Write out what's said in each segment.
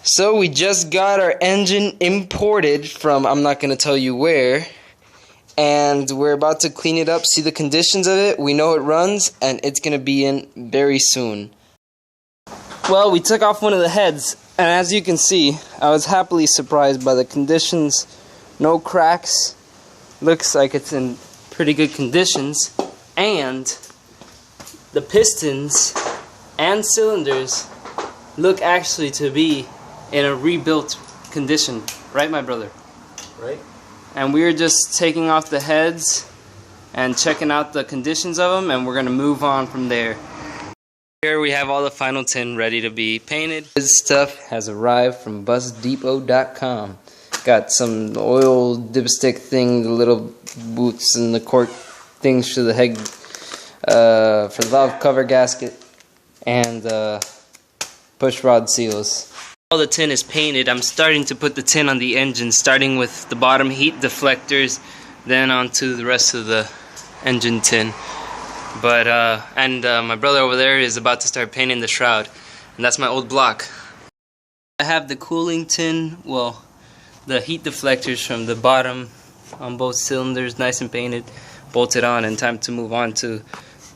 So we just got our engine imported from, I'm not going to tell you where, and we're about to clean it up, see the conditions of it. We know it runs, and it's going to be in very soon. Well, we took off one of the heads, and as you can see, I was happily surprised by the conditions. No cracks, looks like it's in pretty good conditions, and the pistons and cylinders look actually to be in a rebuilt condition, right, my brother? Right. And we're just taking off the heads and checking out the conditions of them, and we're gonna move on from there. Here we have all the final tin ready to be painted. This stuff has arrived from busdepot.com. Got some oil dipstick thing, the little boots and the cork things for the head, for the valve cover gasket, and push rod seals. All the tin is painted. I'm starting to put the tin on the engine, starting with the bottom heat deflectors, then onto the rest of the engine tin. But my brother over there is about to start painting the shroud, and that's my old block. I have the cooling tin, well, the heat deflectors from the bottom on both cylinders, nice and painted, bolted on, and time to move on to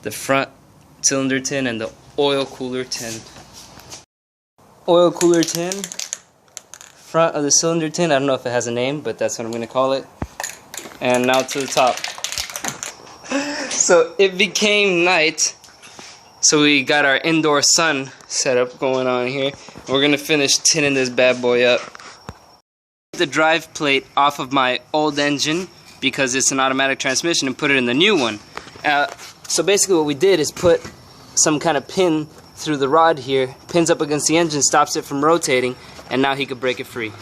the front cylinder tin and the oil cooler tin. Oil cooler tin, front of the cylinder tin. I don't know if it has a name, but that's what I'm going to call it. And now to the top. So it became night, so we got our indoor sun setup going on here. We're going to finish tinning this bad boy up. The drive plate off of my old engine because it's an automatic transmission and put it in the new one. So basically what we did is put some kind of pin through the rod here, pins up against the engine, stops it from rotating, and now he could break it free.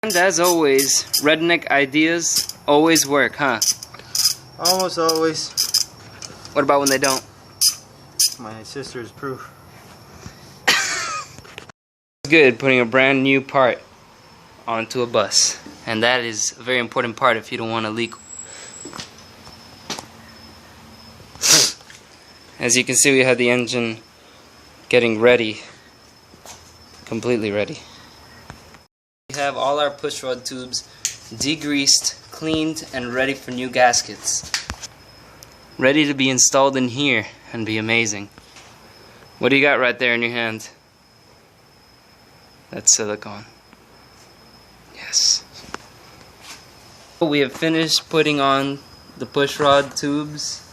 And as always, redneck ideas always work, huh? Almost always. What about when they don't? My sister's proof. It's good putting a brand new part onto a bus, and that is a very important part if you don't want to leak. As you can see, we have the engine getting ready, completely ready. We have all our push rod tubes degreased, cleaned, and ready for new gaskets. Ready to be installed in here and be amazing. What do you got right there in your hand? That's silicone. Yes. We have finished putting on the push rod tubes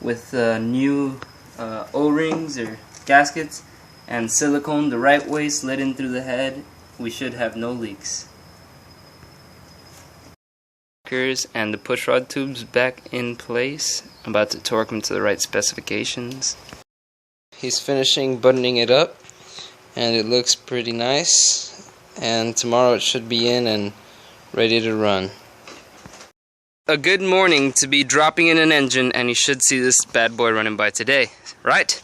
with new O-rings or gaskets and silicone the right way, slid in through the head. We should have no leaks. And the push rod tubes back in place. I'm about to torque them to the right specifications. He's finishing buttoning it up, and it looks pretty nice, and tomorrow it should be in and ready to run. A good morning to be dropping in an engine, and you should see this bad boy running by today, right?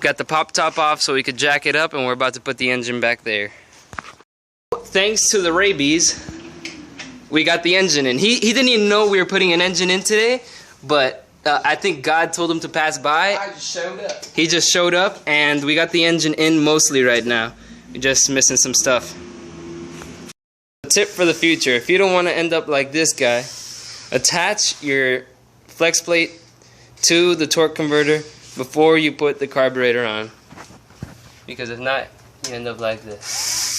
Got the pop top off so we could jack it up, and we're about to put the engine back there. Thanks to the rabies, we got the engine in. He didn't even know we were putting an engine in today, but I think God told him to pass by. I just showed up. He just showed up, and we got the engine in mostly right now. We're just missing some stuff. A tip for the future: if you don't want to end up like this guy, attach your flex plate to the torque converter before you put the carburetor on, because if not, you end up like this.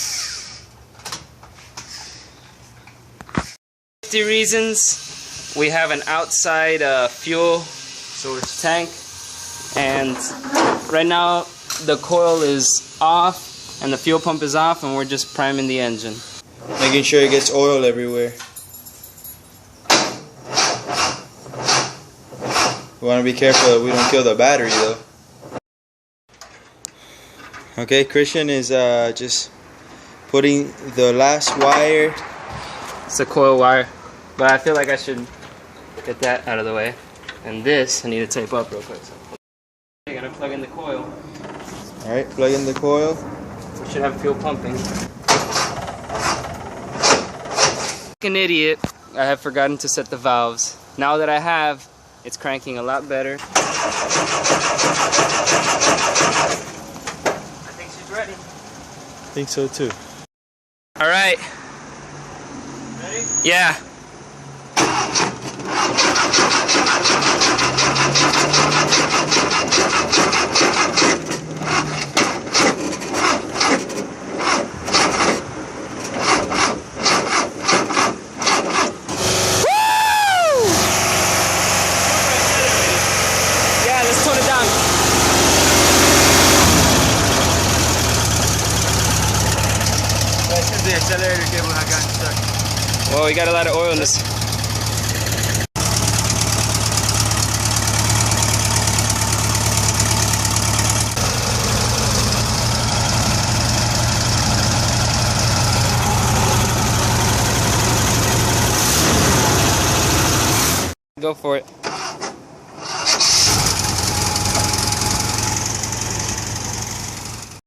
Safety reasons, we have an outside fuel source tank, and right now the coil is off and the fuel pump is off, and we're just priming the engine, making sure it gets oil everywhere. We want to be careful that we don't kill the battery though. Okay, Christian is just putting the last wire. It's a coil wire, but I feel like I should get that out of the way. And this I need to tape up real quick. So I gotta plug in the coil. Alright, plug in the coil. We should have fuel pumping. Like an idiot, I have forgotten to set the valves. Now that I have, it's cranking a lot better. I think she's ready. think so too. All right. Ready? Yeah. The accelerator cable had gotten stuck. Well, we got a lot of oil in this. Go for it.